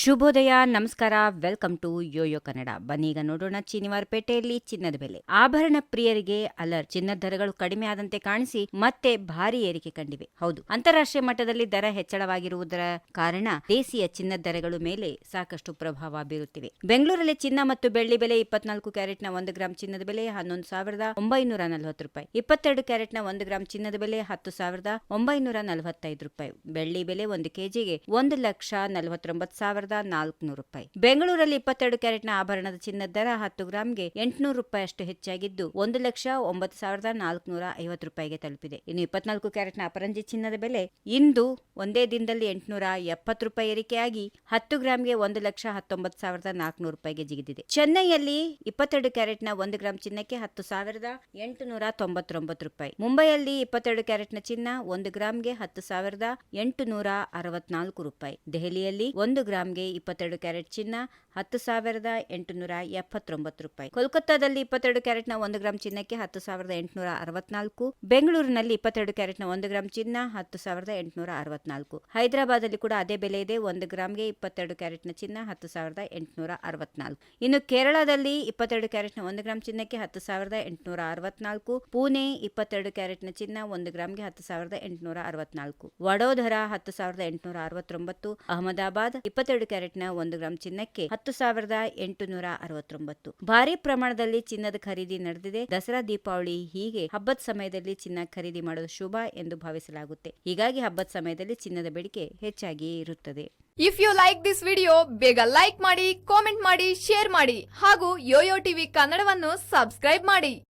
ಶುಭೋದಯ, ನಮಸ್ಕಾರ, welcome to Yoyo Kannada. ಬನ್ನೀಗ ನೋಡೋಣ ಶನಿವಾರಪೇಟೆಯಲ್ಲಿ ಚಿನ್ನದ ಬೆಲೆ. ಆಭರಣ ಪ್ರಿಯರಿಗೆ ಅಲರ್ಟ್. ಚಿನ್ನದ ದರಗಳು ಕಡಿಮೆ ಆದಂತೆ ಕಾಣಿಸಿ ಮತ್ತೆ ಭಾರಿ ಏರಿಕೆ ಕಂಡಿವೆ. ಹೌದು, ಅಂತಾರಾಷ್ಟ್ರೀಯ ಮಟ್ಟದಲ್ಲಿ ದರ ಹೆಚ್ಚಳವಾಗಿರುವುದರ ಕಾರಣ ದೇಶೀಯ ಚಿನ್ನದ ದರಗಳು ಮೇಲೆ ಸಾಕಷ್ಟು ಪ್ರಭಾವ ಬೀರುತ್ತಿವೆ. ಬೆಂಗಳೂರಲ್ಲಿ ಚಿನ್ನ ಮತ್ತು ಬೆಳ್ಳಿ ಬೆಲೆ 24 ಕ್ಯಾರೆಟ್ನ 1 ಗ್ರಾಂ ಚಿನ್ನದ ಬೆಲೆ 11,940 ರೂಪಾಯಿ, 22 ಕ್ಯಾರೆಟ್ನ 1 ಗ್ರಾಂ ಚಿನ್ನದ ಬೆಲೆ 10,945 ರೂಪಾಯಿ, ಬೆಳ್ಳಿ ಬೆಲೆ 1 ಕೆಜಿಗೆ 1,49,400 ರೂಪಾಯಿ. ಬೆಂಗಳೂರಲ್ಲಿ 22 ಕ್ಯಾರೆಟ್ನ ಆಭರಣದ ಚಿನ್ನದ ದರ 10 ಗ್ರಾಂಗೆ 800 ರೂಪಾಯಿ ಅಷ್ಟು ಹೆಚ್ಚಾಗಿದ್ದು 1,09,450 ರೂಪಾಯಿಗೆ ತಲುಪಿದೆ. ಇನ್ನು 24 ಕ್ಯಾರೆಟ್ನ ಅಪರಂಜಿ ಚಿನ್ನದ ಬೆಲೆ ಇಂದು ಒಂದೇ ದಿನದಲ್ಲಿ 870 ರೂಪಾಯಿ ಏರಿಕೆಯಾಗಿ 10 ಗ್ರಾಂಗೆ 1,19,400 ರೂಪಾಯಿಗೆ ಜಿಗಿದಿದೆ. ಚೆನ್ನೈಯಲ್ಲಿ 22 ಕ್ಯಾರೆಟ್ನ 1 ಗ್ರಾಂ ಚಿನ್ನಕ್ಕೆ 10,899 ರೂಪಾಯಿ. ಮುಂಬೈಯಲ್ಲಿ 22 ಕ್ಯಾರೆಟ್ನ ಚಿನ್ನ 1 ಗ್ರಾಂಗೆ 10,864 ರೂಪಾಯಿ. ದೆಹಲಿಯಲ್ಲಿ 1 ಗ್ರಾಂಗೆ 22 ಕ್ಯಾರೆಟ್ ಚಿನ್ನ 10,879 ರೂಪಾಯಿ. ಕೋಲ್ಕತ್ತಾದಲ್ಲಿ 22 ಕ್ಯಾರೆಟ್ನ 1 ಗ್ರಾಂ ಚಿನ್ನಕ್ಕೆ 10,864. ಬೆಂಗಳೂರಿನಲ್ಲಿ 22 ಕ್ಯಾರೆಟ್ನ 1 ಗ್ರಾಂ ಚಿನ್ನ 10,864. ಹೈದರಾಬಾದಲ್ಲಿ ಕೂಡ ಅದೇ ಬೆಲೆ ಇದೆ. 1 ಗ್ರಾಂಗೆ 22 ಕ್ಯಾರೆಟ್ನ ಚಿನ್ನ 10,864. ಇನ್ನು ಕೇರಳದಲ್ಲಿ 22 ಕ್ಯಾರೆಟ್ನ 1 ಗ್ರಾಂ ಚಿನ್ನಕ್ಕೆ 10,864. ಪುಣೆ 22 ಕ್ಯಾರೆಟ್ನ ಚಿನ್ನ 1 ಗ್ರಾಂಗೆ 10,864. ವಡೋದರ 10,869. ಅಹಮದಾಬಾದ್ 22 ಕ್ಯಾರೆಟ್ನ 1 ಗ್ರಾಂ ಚಿನ್ನಕ್ಕೆ 10,869. ಭಾರಿ ಪ್ರಮಾಣದಲ್ಲಿ ಚಿನ್ನದ ಖರೀದಿ ನಡೆದಿದೆ. ದಸರಾ, ದೀಪಾವಳಿ ಹೀಗೆ ಹಬ್ಬದ ಸಮಯದಲ್ಲಿ ಚಿನ್ನ ಖರೀದಿ ಮಾಡೋದು ಶುಭ ಎಂದು ಭಾವಿಸಲಾಗುತ್ತೆ. ಹೀಗಾಗಿ ಹಬ್ಬದ ಸಮಯದಲ್ಲಿ ಚಿನ್ನದ ಬೇಡಿಕೆ ಹೆಚ್ಚಾಗಿಯೇ ಇರುತ್ತದೆ. If you like this video, ಬೇಗ ಲೈಕ್ ಮಾಡಿ, ಕಾಮೆಂಟ್ ಮಾಡಿ, ಶೇರ್ ಮಾಡಿ ಹಾಗೂ ಯೋಯೋ ಟಿವಿ ಕನ್ನಡವನ್ನು ಸಬ್ಸ್ಕ್ರೈಬ್ ಮಾಡಿ.